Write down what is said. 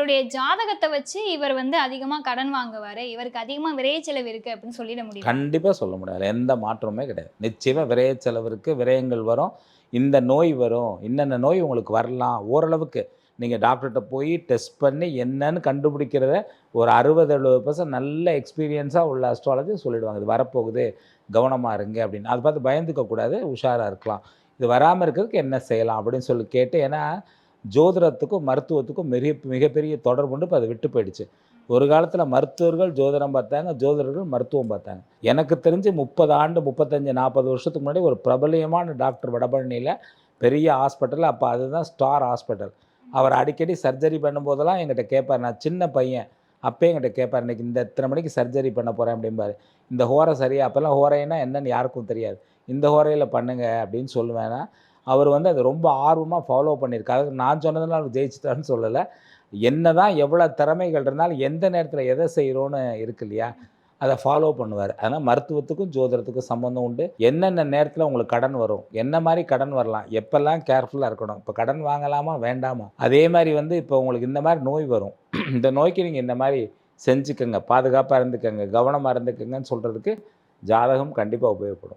அவருடைய ஜாதகத்த வச்சு இவர் வந்து அதிகமா கடன் வாங்குவாரு. இவருக்கு அதிகமா விரைய செலவு இருக்கு அப்படின்னு சொல்லிட முடியுமா? கண்டிப்பா சொல்ல முடியாது. எந்த மாற்றமுமே கிடையாது. நிச்சயமா விரைய செலவு இருக்கு, விரயங்கள் வரும். இந்த நோய் வரும், இன்னென்ன நோய் உங்களுக்கு வரலாம். ஓரளவுக்கு நீங்க டாக்டர்ட்ட போய் டெஸ்ட் பண்ணி என்னன்னு கண்டுபிடிக்கிறத ஒரு 60, 70% நல்ல எக்ஸ்பீரியன்ஸா உள்ள அஸ்ட்ராலஜர் சொல்லிடுவாங்க. இது வரப்போகுது, கவனமா இருங்க அப்படின்னு. அத பார்த்து பயந்துக்க கூடாது, உஷாரா இருக்கலாம். இது வராம இருக்கிறதுக்கு என்ன செய்யலாம் அப்படின்னு சொல்லி கேட்டு ஏன்னா, ஜோதிடத்துக்கும், மருத்துவத்துக்கும் மிகப்பெரிய தொடர்பு உண்டு. இப்ப அது விட்டு போயிடுச்சு. ஒரு காலத்தில மருத்துவர்கள் ஜோதிடம் பார்த்தாங்க, ஜோதிடர்கள் மருத்துவம் பார்த்தாங்க. எனக்கு தெரிஞ்சு 30 ஆண்டு, 35, 40 வருஷத்துக்கு முன்னாடி ஒரு பிரபலியமான டாக்டர் வடபழனியில பெரிய ஹாஸ்பிட்டல். அப்ப அதுதான் ஸ்டார் ஹாஸ்பிட்டல். அவர் அடிக்கடி சர்ஜரி பண்ணும்போதெல்லாம் என்கிட்ட கேட்பார். நான் சின்ன பையன். அப்பயே என்கிட்ட கேட்பார். "இன்னைக்கு இந்த இத்தன மணிக்கு சர்ஜரி பண்ண போறேன்" அப்படிம்பாரு. "இந்த ஹோரை சரியா" அப்பலாம் ஹோரைன்னா என்னன்னு யாருக்கும் தெரியாது. "இந்த ஹோரையில பண்ணுங்க" அப்படின்னு சொல்லுவேன். அவர் வந்து அத ரொம்ப ஆர்வமா ஃபாலோ பண்ணியிருக்காரு. நான் சொன்னதுனால அவர் ஜெயிச்சுட்டாருன்னு சொல்லல. என்னதான் எவ்வளோ திறமைகள் இருந்தாலும், எந்த நேரத்தில எத செய்றோம்னு இருக்கு இல்லையா? அத ஃபாலோ பண்ணுவாரு. ஆனா மருத்துவத்துக்கும், ஜோதிடத்துக்கும் சம்மந்தம் உண்டு. என்னென்ன நேரத்தில உங்களுக்கு கடன் வரும்? என்ன மாரி கடன் வரலாம்? எப்பல்லாம் கேர்ஃபுல்லா இருக்கணும்? இப்ப கடன் வாங்கலாமா? வேண்டாமா? அதே மாரி வந்து இப்போ உங்களுக்கு இந்த மாரி நோய் வரும். இந்த நோய்க்கு நீங்க இந்த மாரி செஞ்சுக்கங்க. பாதுகாப்பா இருந்துக்கங்க. கவனமா இருந்துக்கங்கன்னு சொல்றதுக்கு ஜாதகம் கண்டிப்பா உபயோகப்படும்.